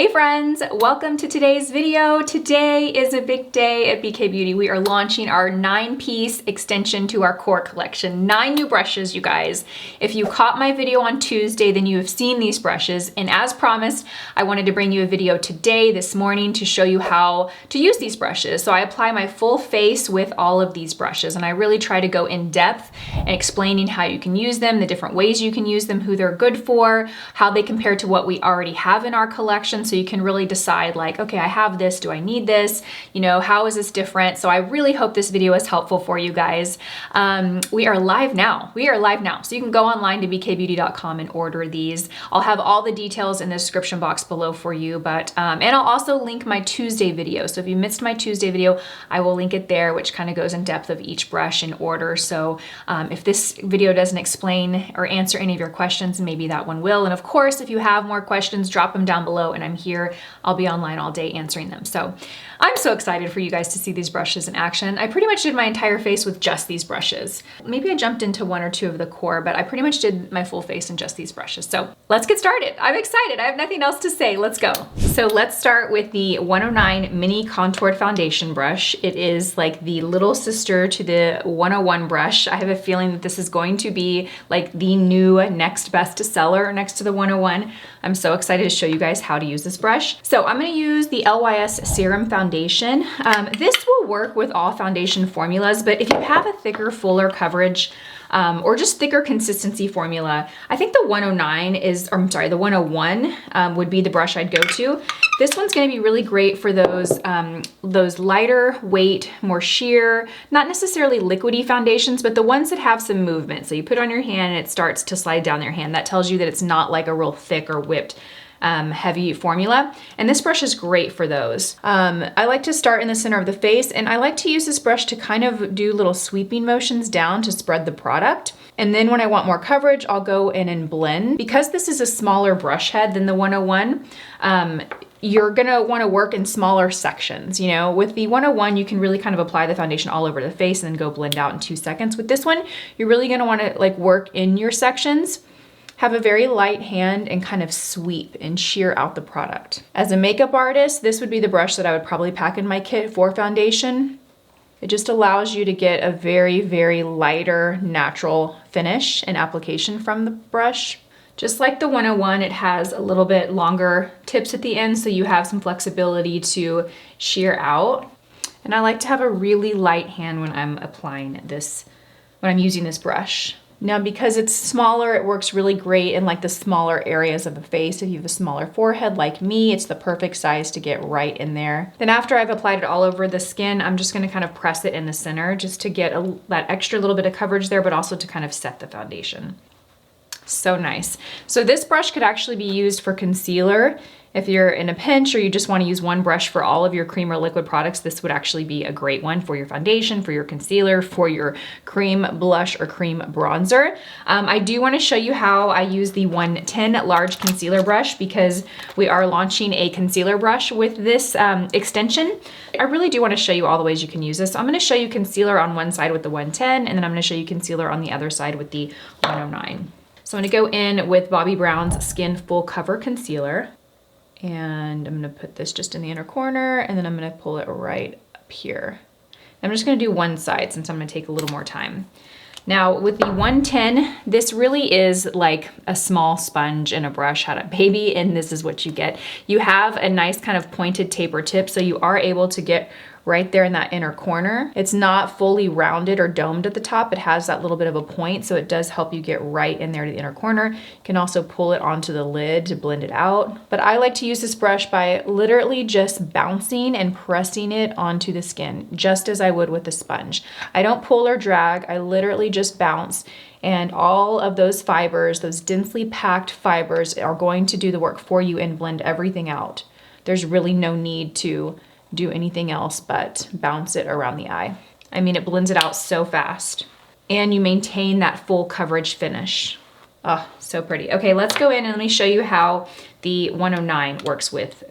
Hey friends, welcome to today's video. Today is a big day at BK Beauty. We are launching our 9-piece extension to our core collection. 9 new brushes, you guys. If you caught my video on Tuesday, then you have seen these brushes. And as promised, I wanted to bring you a video today, this morning, to show you how to use these brushes. So I apply my full face with all of these brushes, and I really try to go in depth and explaining how you can use them, the different ways you can use them, who they're good for, how they compare to what we already have in our collection. So you can really decide like, okay, I have this, do I need this? You know, how is this different? So I really hope this video is helpful for you guys. We are live now. So you can go online to bkbeauty.com and order these. I'll have all the details in the description box below for you, but, and I'll also link my Tuesday video. So if you missed my Tuesday video, I will link it there, which kind of goes in depth of each brush in order. So if this video doesn't explain or answer any of your questions, maybe that one will. And of course, if you have more questions, drop them down below and I'm here. I'll be online all day answering them. So I'm so excited for you guys to see these brushes in action. I pretty much did my entire face with just these brushes. Maybe I jumped into 1 or 2 of the core, but I pretty much did my full face in just these brushes. So let's get started. I'm excited. I have nothing else to say. Let's go. So let's start with the 109 Mini Contoured Foundation brush. It is like the little sister to the 101 brush. I have a feeling that this is going to be like the new next best seller next to the 101. I'm so excited to show you guys how to use this brush. So I'm going to use the LYS Serum Foundation. This will work with all foundation formulas, but if you have a thicker, fuller coverage, or just thicker consistency formula, I think the 109 is, or I'm sorry, the 101 would be the brush I'd go to. This one's gonna be really great for those lighter weight, more sheer, not necessarily liquidy foundations, but the ones that have some movement. So you put it on your hand and it starts to slide down your hand. That tells you that it's not like a real thick or whipped heavy formula. And this brush is great for those. I like to start in the center of the face, and I like to use this brush to kind of do little sweeping motions down to spread the product. And then when I want more coverage, I'll go in and blend. Because this is a smaller brush head than the 101, you're gonna wanna work in smaller sections. You know, with the 101, you can really kind of apply the foundation all over the face and then go blend out in 2 seconds. With this one, you're really gonna wanna like work in your sections, have a very light hand, and kind of sweep and shear out the product. As a makeup artist, this would be the brush that I would probably pack in my kit for foundation. It just allows you to get a very, very lighter, natural finish and application from the brush. Just like the 101, it has a little bit longer tips at the end, so you have some flexibility to shear out. And I like to have a really light hand when I'm applying this, when I'm using this brush. Now, because it's smaller, it works really great in like the smaller areas of the face. If you have a smaller forehead like me, it's the perfect size to get right in there. Then after I've applied it all over the skin, I'm just gonna kind of press it in the center just to get that extra little bit of coverage there, but also to kind of set the foundation. So nice. So this brush could actually be used for concealer. If you're in a pinch or you just want to use one brush for all of your cream or liquid products, this would actually be a great one for your foundation, for your concealer, for your cream blush or cream bronzer. I do want to show you how I use the 110 large concealer brush because we are launching a concealer brush with this extension. I really do want to show you all the ways you can use this. So I'm going to show you concealer on one side with the 110, and then I'm going to show you concealer on the other side with the 109. So I'm going to go in with Bobbi Brown's Skin Full Cover Concealer. And I'm gonna put this just in the inner corner, and then I'm gonna pull it right up here. I'm just gonna do one side since I'm gonna take a little more time. Now with the 110, this really is like a small sponge and a brush had a baby, and this is what you get. You have a nice kind of pointed taper tip, so you are able to get right there in that inner corner. It's not fully rounded or domed at the top. It has that little bit of a point, so it does help you get right in there to the inner corner. You can also pull it onto the lid to blend it out. But I like to use this brush by literally just bouncing and pressing it onto the skin, just as I would with a sponge. I don't pull or drag, I literally just bounce. And all of those fibers, those densely packed fibers, are going to do the work for you and blend everything out. There's really no need to do anything else but bounce it around the eye. I mean, it blends it out so fast. And you maintain that full coverage finish. Oh, so pretty. Okay, let's go in and let me show you how the 109 works with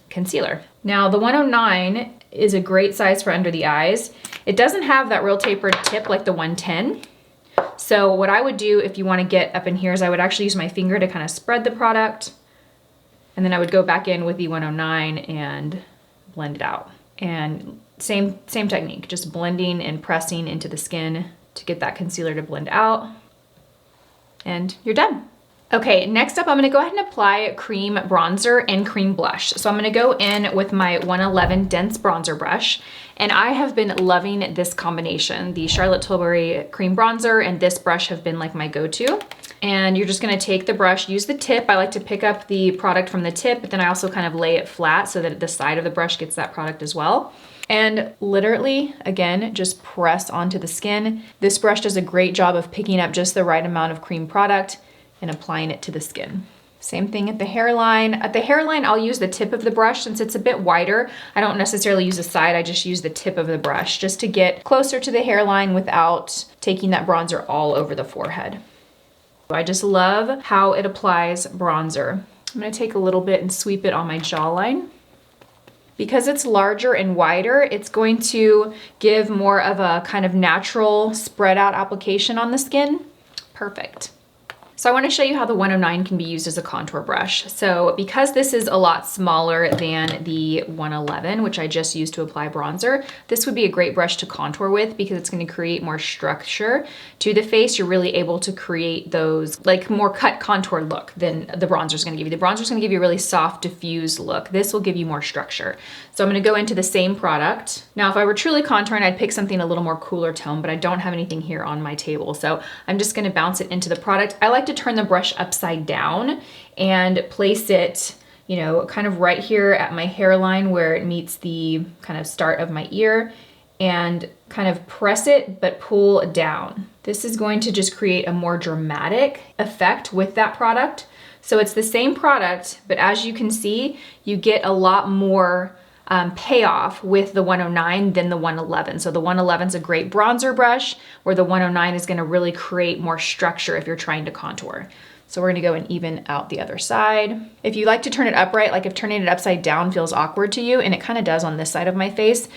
concealer. Now, the 109 is a great size for under the eyes. It doesn't have that real tapered tip like the 110. So what I would do if you want to get up in here is I would actually use my finger to kind of spread the product And then I would go back in with the 109 and blend it out. And same technique, just blending and pressing into the skin to get that concealer to blend out. And you're done. Okay, next up I'm gonna go ahead and apply cream bronzer and cream blush. So I'm gonna go in with my 111 Dense Bronzer Brush, and I have been loving this combination. The Charlotte Tilbury cream bronzer and this brush have been like my go-to. And you're just gonna take the brush, use the tip. I like to pick up the product from the tip, but then I also kind of lay it flat so that the side of the brush gets that product as well. And literally, again, just press onto the skin. This brush does a great job of picking up just the right amount of cream product and applying it to the skin. Same thing at the hairline. At the hairline, I'll use the tip of the brush since it's a bit wider. I don't necessarily use the side, I just use the tip of the brush just to get closer to the hairline without taking that bronzer all over the forehead. I just love how it applies bronzer. I'm gonna take a little bit and sweep it on my jawline. Because it's larger and wider, it's going to give more of a kind of natural spread out application on the skin. Perfect. So I want to show you how the 109 can be used as a contour brush. So because this is a lot smaller than the 111, which I just used to apply bronzer, this would be a great brush to contour with because it's going to create more structure to the face. You're really able to create those like more cut contour look than the bronzer is going to give you. The bronzer is going to give you a really soft diffused look. This will give you more structure. So I'm going to go into the same product. Now, if I were truly contouring, I'd pick something a little more cooler tone, but I don't have anything here on my table. So I'm just going to bounce it into the product. I like to turn the brush upside down and place it, you know, kind of right here at my hairline where it meets the kind of start of my ear, and kind of press it but pull down. This is going to just create a more dramatic effect with that product. So it's the same product, but as you can see, you get a lot more payoff with the 109 than the 111. So the 111 is a great bronzer brush, where the 109 is going to really create more structure if you're trying to contour. So we're going to go and even out the other side. If you like to turn it upright, like if turning it upside down feels awkward to you, and it kind of does on this side of my face,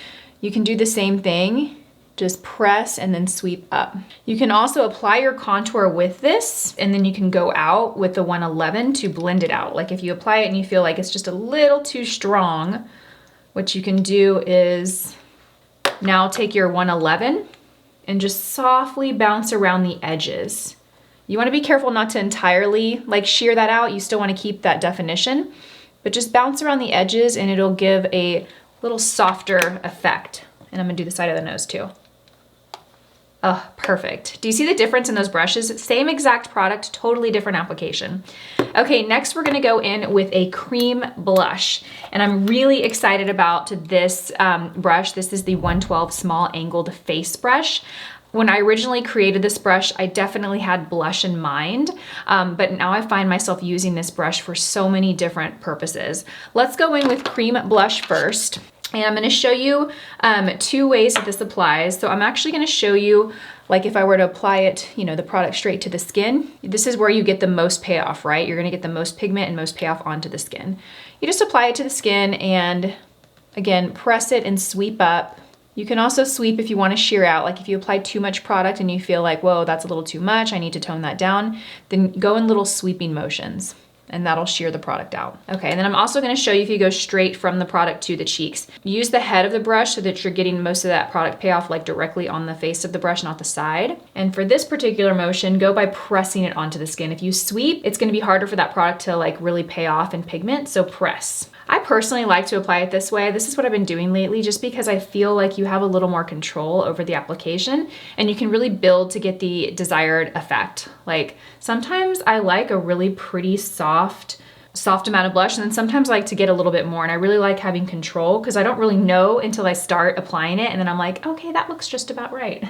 you can do the same thing. Just press and then sweep up. You can also apply your contour with this, and then you can go out with the 111 to blend it out. Like if you apply it and you feel like it's just a little too strong, what you can do is now take your 111 and just softly bounce around the edges. You want to be careful not to entirely like shear that out. You still want to keep that definition, but just bounce around the edges and it'll give a little softer effect. And I'm gonna do the side of the nose too. Oh, perfect. Do you see the difference in those brushes? Same exact product, totally different application. Okay, next we're gonna go in with a cream blush. And I'm really excited about this brush. This is the 112 Small Angled Face Brush. When I originally created this brush, I definitely had blush in mind, but now I find myself using this brush for so many different purposes. Let's go in with cream blush first. And I'm gonna show you two ways that this applies. So I'm actually gonna show you, like if I were to apply it, you know, the product straight to the skin, this is where you get the most payoff, right? You're gonna get the most pigment and most payoff onto the skin. You just apply it to the skin and again, press it and sweep up. You can also sweep if you wanna shear out. Like if you apply too much product and you feel like, whoa, that's a little too much, I need to tone that down, then go in little sweeping motions, and that'll shear the product out. Okay, and then I'm also gonna show you if you go straight from the product to the cheeks. Use the head of the brush so that you're getting most of that product payoff like directly on the face of the brush, not the side. And for this particular motion, go by pressing it onto the skin. If you sweep, it's gonna be harder for that product to like really pay off in pigment, so press. I personally like to apply it this way. This is what I've been doing lately just because I feel like you have a little more control over the application and you can really build to get the desired effect. Like sometimes I like a really pretty soft amount of blush, and then sometimes I like to get a little bit more, and I really like having control because I don't really know until I start applying it, and then I'm like, okay, that looks just about right.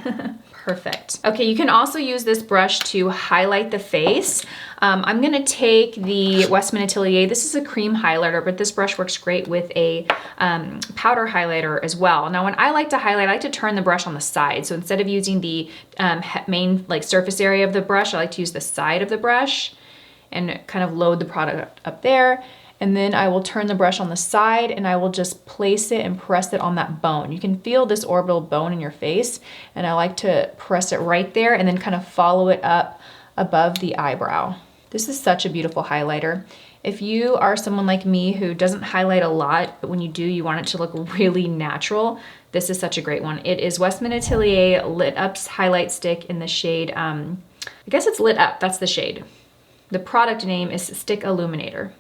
Perfect. Okay, you can also use this brush to highlight the face. I'm gonna take the Westman Atelier. This is a cream highlighter, but this brush works great with a powder highlighter as well. Now, when I like to highlight, I like to turn the brush on the side. So instead of using the main like surface area of the brush, I like to use the side of the brush and kind of load the product up there. And then I will turn the brush on the side and I will just place it and press it on that bone. You can feel this orbital bone in your face, and I like to press it right there and then kind of follow it up above the eyebrow. This is such a beautiful highlighter. If you are someone like me who doesn't highlight a lot, but when you do, you want it to look really natural, this is such a great one. It is Westman Atelier Lit Up's highlight stick in the shade, I guess it's Lit Up, that's the shade. The product name is Stick Illuminator.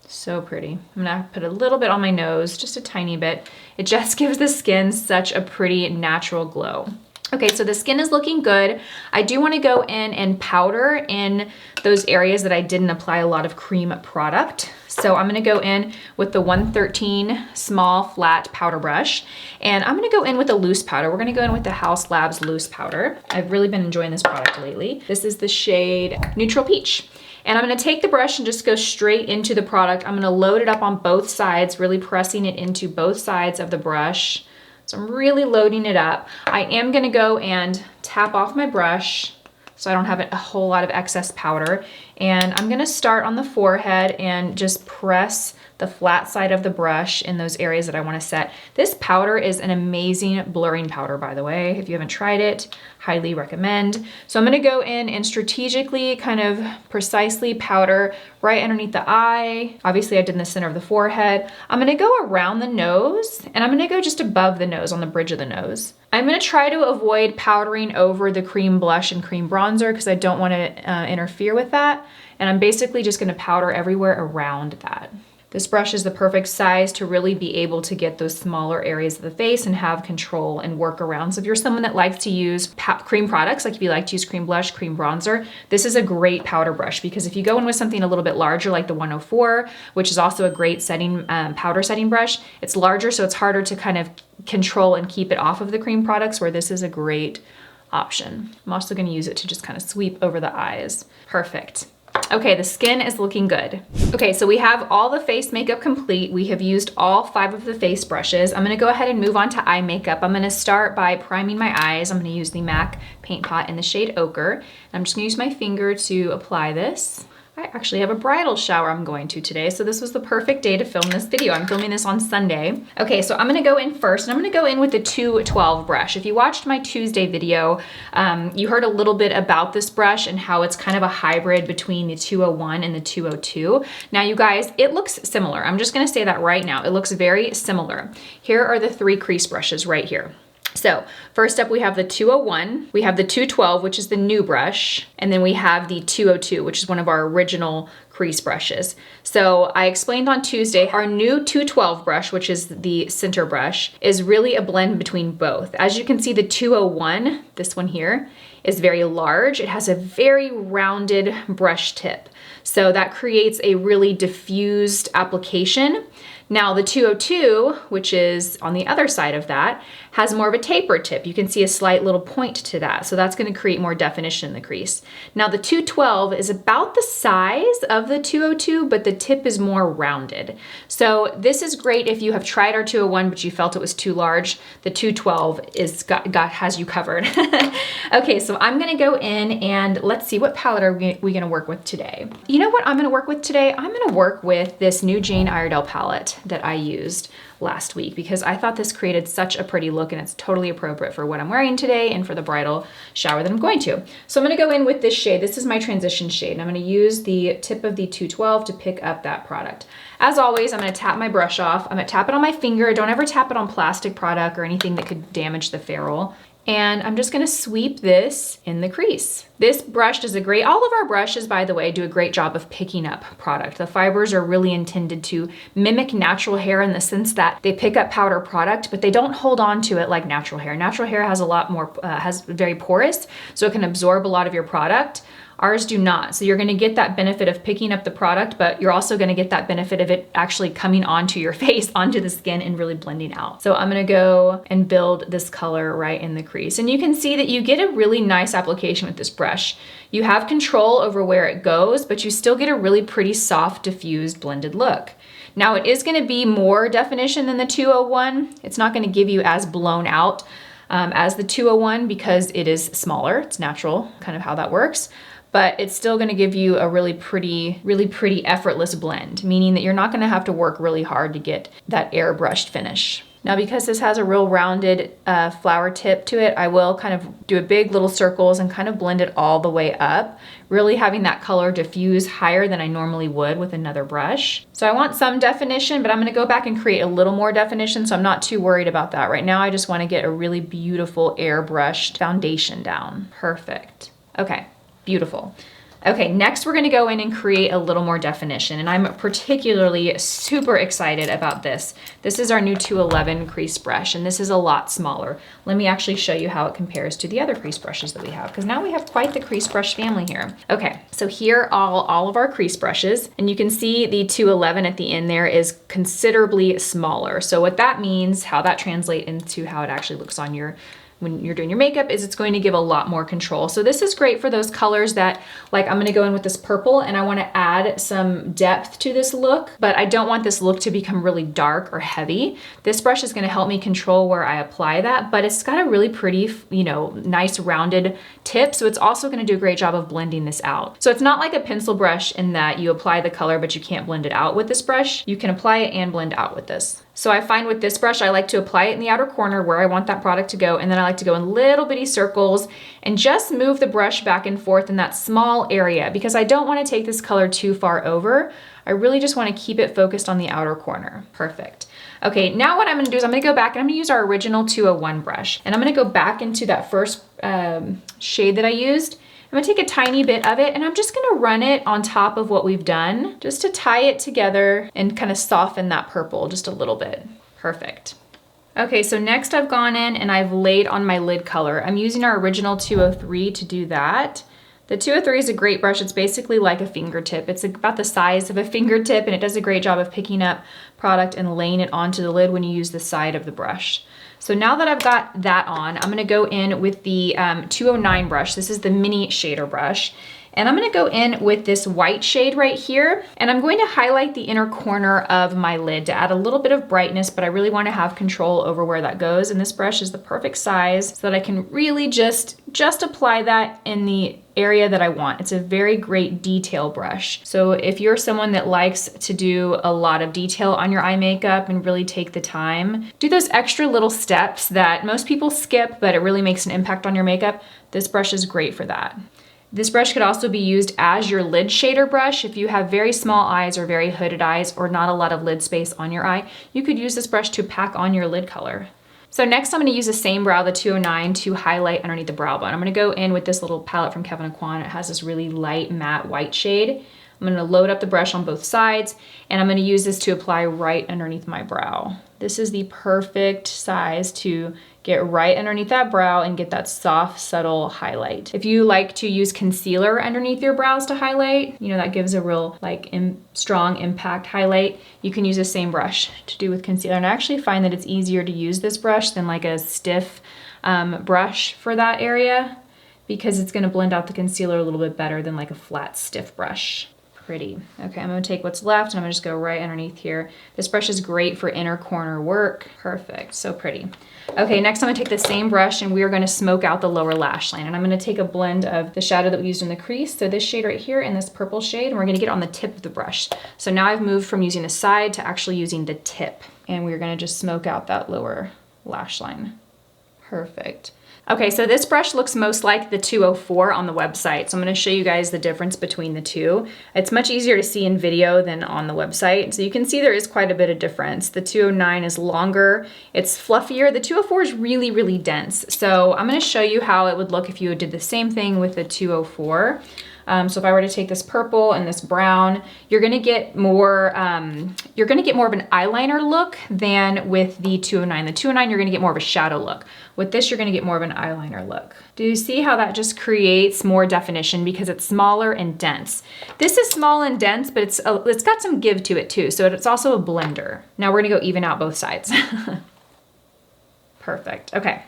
So pretty. I'm gonna put a little bit on my nose, just a tiny bit. It just gives the skin such a pretty natural glow. Okay, so the skin is looking good. I do want to go in and powder in those areas that I didn't apply a lot of cream product. So I'm going to go in with the 113 small flat powder brush, and I'm going to go in with a loose powder. We're going to go in with the Haus Labs loose powder. I've really been enjoying this product lately. This is the shade Neutral Peach. And I'm gonna take the brush and just go straight into the product. I'm gonna load it up on both sides, really pressing it into both sides of the brush. So I'm really loading it up. I am gonna go and tap off my brush so I don't have a whole lot of excess powder. And I'm gonna start on the forehead and just press the flat side of the brush in those areas that I wanna set. This powder is an amazing blurring powder, by the way. If you haven't tried it, highly recommend. So I'm gonna go in and strategically, kind of precisely powder right underneath the eye. Obviously I did in the center of the forehead. I'm gonna go around the nose, and I'm gonna go just above the nose, on the bridge of the nose. I'm gonna try to avoid powdering over the cream blush and cream bronzer because I don't wanna interfere with that. And I'm basically just gonna powder everywhere around that. This brush is the perfect size to really be able to get those smaller areas of the face and have control and work around. So if you're someone that likes to use cream products, like if you like to use cream blush, cream bronzer, this is a great powder brush, because if you go in with something a little bit larger like the 104, which is also a great setting powder setting brush, it's larger, so it's harder to kind of control and keep it off of the cream products, where this is a great option. I'm also gonna use it to just kind of sweep over the eyes. Perfect. Okay, the skin is looking good. Okay, so we have all the face makeup complete. We have used all 5 of the face brushes. I'm gonna go ahead and move on to eye makeup. I'm gonna start by priming my eyes. I'm gonna use the MAC Paint Pot in the shade Ochre. I'm just gonna use my finger to apply this. I actually have a bridal shower I'm going to today, so this was the perfect day to film this video. I'm filming this on Sunday. Okay, so I'm gonna go in first, and I'm gonna go in with the 212 brush. If you watched my Tuesday video, you heard a little bit about this brush and how it's kind of a hybrid between the 201 and the 202. Now you guys, it looks similar. I'm just gonna say that right now. It looks very similar. Here are the 3 crease brushes right here. So first up, we have the 201, we have the 212, which is the new brush, and then we have the 202, which is one of our original crease brushes. So I explained on Tuesday, our new 212 brush, which is the center brush, is really a blend between both. As you can see, the 201, this one here, is very large. It has a very rounded brush tip. So that creates a really diffused application. Now the 202, which is on the other side of that, has more of a taper tip. You can see a slight little point to that. So that's gonna create more definition in the crease. Now the 212 is about the size of the 202, but the tip is more rounded. So this is great if you have tried our 201, but you felt it was too large. The 212 has you covered. Okay, so I'm gonna go in and let's see, what palette are we gonna work with today? You know what I'm gonna work with today? I'm gonna work with this new Jane Iredale palette that I used last week, because I thought this created such a pretty look, and it's totally appropriate for what I'm wearing today and for the bridal shower that I'm going to. So I'm gonna go in with this shade. This is my transition shade, and I'm gonna use the tip of the 212 to pick up that product. As always, I'm gonna tap my brush off. I'm gonna tap it on my finger. Don't ever tap it on plastic product or anything that could damage the ferrule. And I'm just gonna sweep this in the crease. This brush does all of our brushes, by the way, do a great job of picking up product. The fibers are really intended to mimic natural hair in the sense that they pick up powder product, but they don't hold on to it like natural hair. Natural hair has a lot more, very porous, so it can absorb a lot of your product. Ours do not. So you're gonna get that benefit of picking up the product, but you're also gonna get that benefit of it actually coming onto your face, onto the skin, and really blending out. So I'm gonna go and build this color right in the crease. And you can see that you get a really nice application with this brush. You have control over where it goes, but you still get a really pretty soft, diffused, blended look. Now it is gonna be more definition than the 201. It's not gonna give you as blown out as the 201 because it is smaller. It's natural, kind of how that works. But it's still gonna give you a really pretty effortless blend, meaning that you're not gonna have to work really hard to get that airbrushed finish. Now because this has a real rounded flower tip to it, I will kind of do a big little circles and kind of blend it all the way up, really having that color diffuse higher than I normally would with another brush. So I want some definition, but I'm gonna go back and create a little more definition, so I'm not too worried about that. Right now I just wanna get a really beautiful airbrushed foundation down. Perfect. Okay, beautiful. Okay, next we're gonna go in and create a little more definition, and I'm particularly super excited about this. This is our new 211 crease brush, and this is a lot smaller. Let me actually show you how it compares to the other crease brushes that we have, because now we have quite the crease brush family here. Okay, so here are all of our crease brushes, and you can see the 211 at the end there is considerably smaller. So what that means, how that translates into how it actually looks on your when you're doing your makeup, is it's going to give a lot more control. So this is great for those colors that, like, I'm gonna go in with this purple and I wanna add some depth to this look, but I don't want this look to become really dark or heavy. This brush is gonna help me control where I apply that, but it's got a really pretty, you know, nice rounded tip. So it's also gonna do a great job of blending this out. So it's not like a pencil brush in that you apply the color, but you can't blend it out with this brush. You can apply it and blend out with this. So I find with this brush, I like to apply it in the outer corner where I want that product to go, and then I like to go in little bitty circles and just move the brush back and forth in that small area, because I don't want to take this color too far over. I really just want to keep it focused on the outer corner. Perfect. Okay, now what I'm gonna do is I'm gonna go back and I'm gonna use our original 201 brush, and I'm gonna go back into that first shade that I used. I'm gonna take a tiny bit of it and I'm just gonna run it on top of what we've done just to tie it together and kind of soften that purple just a little bit. Perfect. Okay, so next I've gone in and I've laid on my lid color. I'm using our original 203 to do that. The 203 is a great brush. It's basically like a fingertip. It's about the size of a fingertip, and it does a great job of picking up product and laying it onto the lid when you use the side of the brush. So now that I've got that on, I'm gonna go in with the 209 brush. This is the mini shader brush. And I'm gonna go in with this white shade right here, and I'm going to highlight the inner corner of my lid to add a little bit of brightness, but I really wanna have control over where that goes. And this brush is the perfect size so that I can really just apply that in the area that I want. It's a very great detail brush. So if you're someone that likes to do a lot of detail on your eye makeup and really take the time, do those extra little steps that most people skip, but it really makes an impact on your makeup, this brush is great for that. This brush could also be used as your lid shader brush. If you have very small eyes or very hooded eyes or not a lot of lid space on your eye, you could use this brush to pack on your lid color. So next I'm gonna use the same brow, the 209, to highlight underneath the brow bone. I'm gonna go in with this little palette from Kevyn Aucoin. It has this really light matte white shade. I'm gonna load up the brush on both sides, and I'm gonna use this to apply right underneath my brow. This is the perfect size to get right underneath that brow and get that soft, subtle highlight. If you like to use concealer underneath your brows to highlight, you know, that gives a real strong impact highlight, you can use the same brush to do with concealer. And I actually find that it's easier to use this brush than like a stiff brush for that area, because it's gonna blend out the concealer a little bit better than like a flat, stiff brush. Pretty. Okay, I'm gonna take what's left and I'm gonna just go right underneath here. This brush is great for inner corner work. Perfect, so pretty. Okay, next I'm gonna take the same brush and we are gonna smoke out the lower lash line. And I'm gonna take a blend of the shadow that we used in the crease, so this shade right here and this purple shade, and we're gonna get it on the tip of the brush. So now I've moved from using the side to actually using the tip. And we're gonna just smoke out that lower lash line. Perfect. Okay, so this brush looks most like the 204 on the website. So I'm gonna show you guys the difference between the two. It's much easier to see in video than on the website. So you can see there is quite a bit of difference. The 209 is longer, it's fluffier. The 204 is really, really dense. So I'm gonna show you how it would look if you did the same thing with the 204. So if I were to take this purple and this brown, you're gonna get more of an eyeliner look than with the 209. The 209, you're gonna get more of a shadow look. With this, you're gonna get more of an eyeliner look. Do you see how that just creates more definition because it's smaller and dense? This is small and dense, but it's got some give to it too. So it's also a blender. Now we're gonna go even out both sides. Perfect, okay.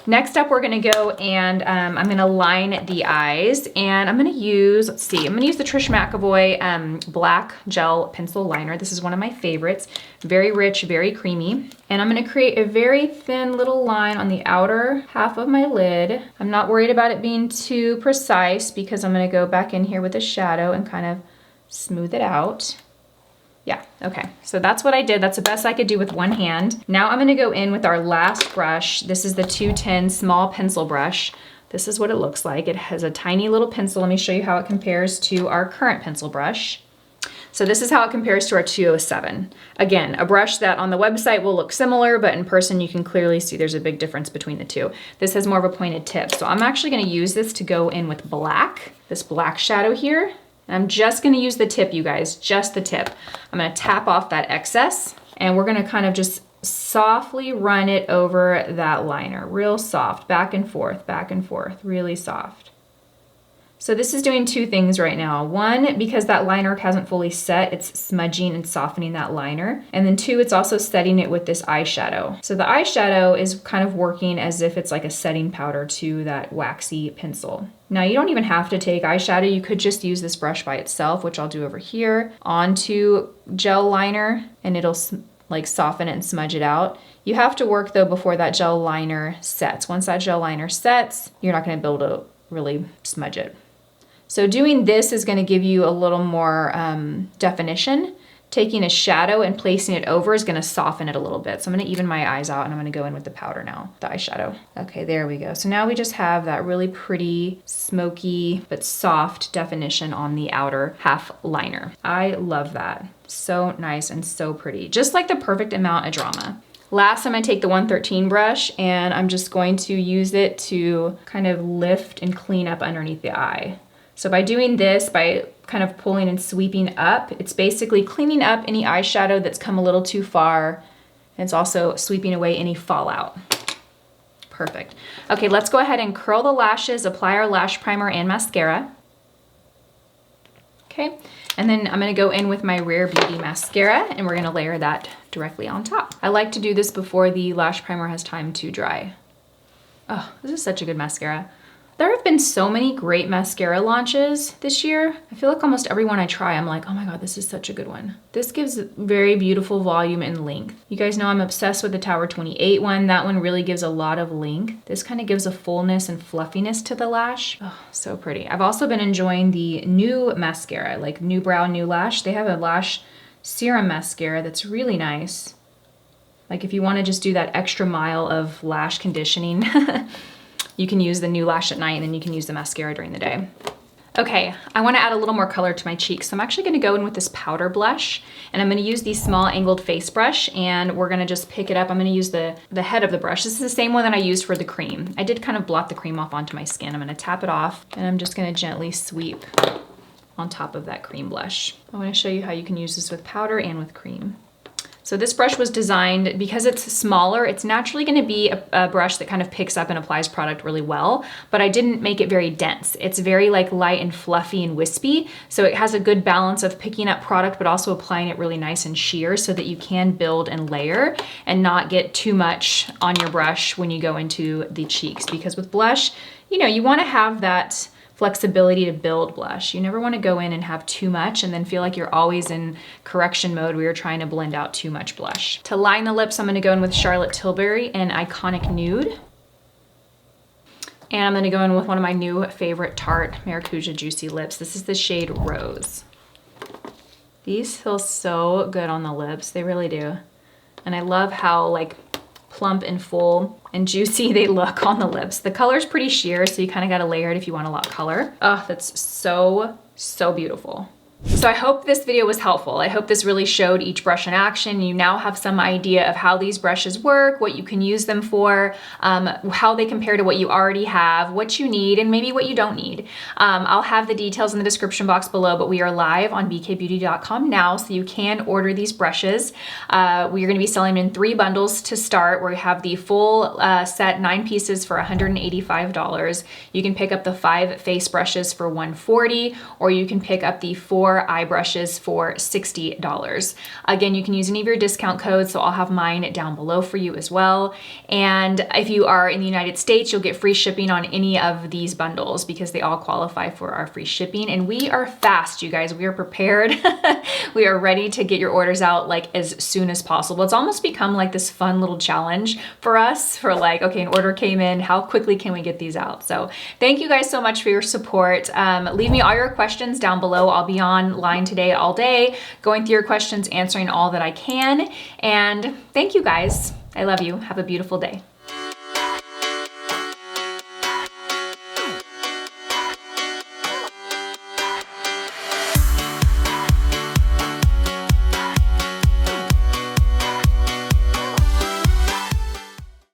Next up, we're gonna go and I'm gonna line the eyes, and I'm gonna use, I'm gonna use the Trish McAvoy black gel pencil liner. This is one of my favorites. Very rich, very creamy. And I'm gonna create a very thin little line on the outer half of my lid. I'm not worried about it being too precise because I'm gonna go back in here with a shadow and kind of smooth it out. Yeah, okay. So that's what I did. That's the best I could do with one hand. Now I'm gonna go in with our last brush. This is the 210 small pencil brush. This is what it looks like. It has a tiny little pencil. Let me show you how it compares to our current pencil brush. So this is how it compares to our 207. Again, a brush that on the website will look similar, but in person you can clearly see there's a big difference between the two. This has more of a pointed tip. So I'm actually gonna use this to go in with black, this black shadow here. And I'm just gonna use the tip, you guys, just the tip. I'm gonna tap off that excess and we're gonna kind of just softly run it over that liner, real soft, back and forth, really soft. So this is doing two things right now. One, because that liner hasn't fully set, it's smudging and softening that liner. And then two, it's also setting it with this eyeshadow. So the eyeshadow is kind of working as if it's like a setting powder to that waxy pencil. Now you don't even have to take eyeshadow. You could just use this brush by itself, which I'll do over here, onto gel liner, and it'll like soften it and smudge it out. You have to work though before that gel liner sets. Once that gel liner sets, you're not gonna be able to really smudge it. So doing this is gonna give you a little more definition. Taking a shadow and placing it over is gonna soften it a little bit. So I'm gonna even my eyes out and I'm gonna go in with the powder now, the eyeshadow. Okay, there we go. So now we just have that really pretty, smoky, but soft definition on the outer half liner. I love that. So nice and so pretty. Just like the perfect amount of drama. Last, I'm gonna take the 113 brush and I'm just going to use it to kind of lift and clean up underneath the eye. So by doing this, by kind of pulling and sweeping up, it's basically cleaning up any eyeshadow that's come a little too far. And it's also sweeping away any fallout. Perfect. Okay, let's go ahead and curl the lashes, apply our lash primer and mascara. Okay, and then I'm gonna go in with my Rare Beauty mascara and we're gonna layer that directly on top. I like to do this before the lash primer has time to dry. Oh, this is such a good mascara. There have been so many great mascara launches this year. I feel like almost every one I try, I'm like, oh my God, this is such a good one. This gives very beautiful volume and length. You guys know I'm obsessed with the Tower 28 one. That one really gives a lot of length. This kind of gives a fullness and fluffiness to the lash. Oh, so pretty. I've also been enjoying the new mascara, like New Brow, New Lash. They have a lash serum mascara that's really nice. Like if you want to just do that extra mile of lash conditioning, you can use the New Lash at night and then you can use the mascara during the day. Okay, I wanna add a little more color to my cheeks. So I'm actually gonna go in with this powder blush and I'm gonna use the small angled face brush and we're gonna just pick it up. I'm gonna use the head of the brush. This is the same one that I used for the cream. I did kind of blot the cream off onto my skin. I'm gonna tap it off and I'm just gonna gently sweep on top of that cream blush. I wanna show you how you can use this with powder and with cream. So this brush was designed, because it's smaller, it's naturally gonna be a brush that kind of picks up and applies product really well, but I didn't make it very dense. It's very like light and fluffy and wispy, so it has a good balance of picking up product but also applying it really nice and sheer so that you can build and layer and not get too much on your brush when you go into the cheeks. Because with blush, you know, you wanna have that flexibility to build blush. You never want to go in and have too much and then feel like you're always in correction mode where you're trying to blend out too much blush. To line the lips, I'm going to go in with Charlotte Tilbury and Iconic Nude. And I'm going to go in with one of my new favorite Tarte Maracuja Juicy Lips. This is the shade Rose. These feel so good on the lips. They really do. And I love how like plump and full and juicy they look on the lips. The color's pretty sheer, so you kind of got to layer it if you want a lot of color. Oh, that's so, so beautiful. So I hope this video was helpful. I hope this really showed each brush in action. You now have some idea of how these brushes work, what you can use them for, how they compare to what you already have, what you need, and maybe what you don't need. I'll have the details in the description box below, but we are live on bkbeauty.com now, so you can order these brushes. We are gonna be selling them in 3 bundles to start, where we have the full set 9 pieces for $185. You can pick up the 5 face brushes for $140, or you can pick up the 4 eye brushes for $60. Again, you can use any of your discount codes, so I'll have mine down below for you as well. And if you are in the United States, you'll get free shipping on any of these bundles because they all qualify for our free shipping. And we are fast, you guys. We are prepared. We are ready to get your orders out like as soon as possible. It's almost become like this fun little challenge for us for like, okay, an order came in, how quickly can we get these out? So thank you guys so much for your support. Leave me all your questions down below. I'll be on online today all day, going through your questions, answering all that I can. And thank you guys. I love you. Have a beautiful day.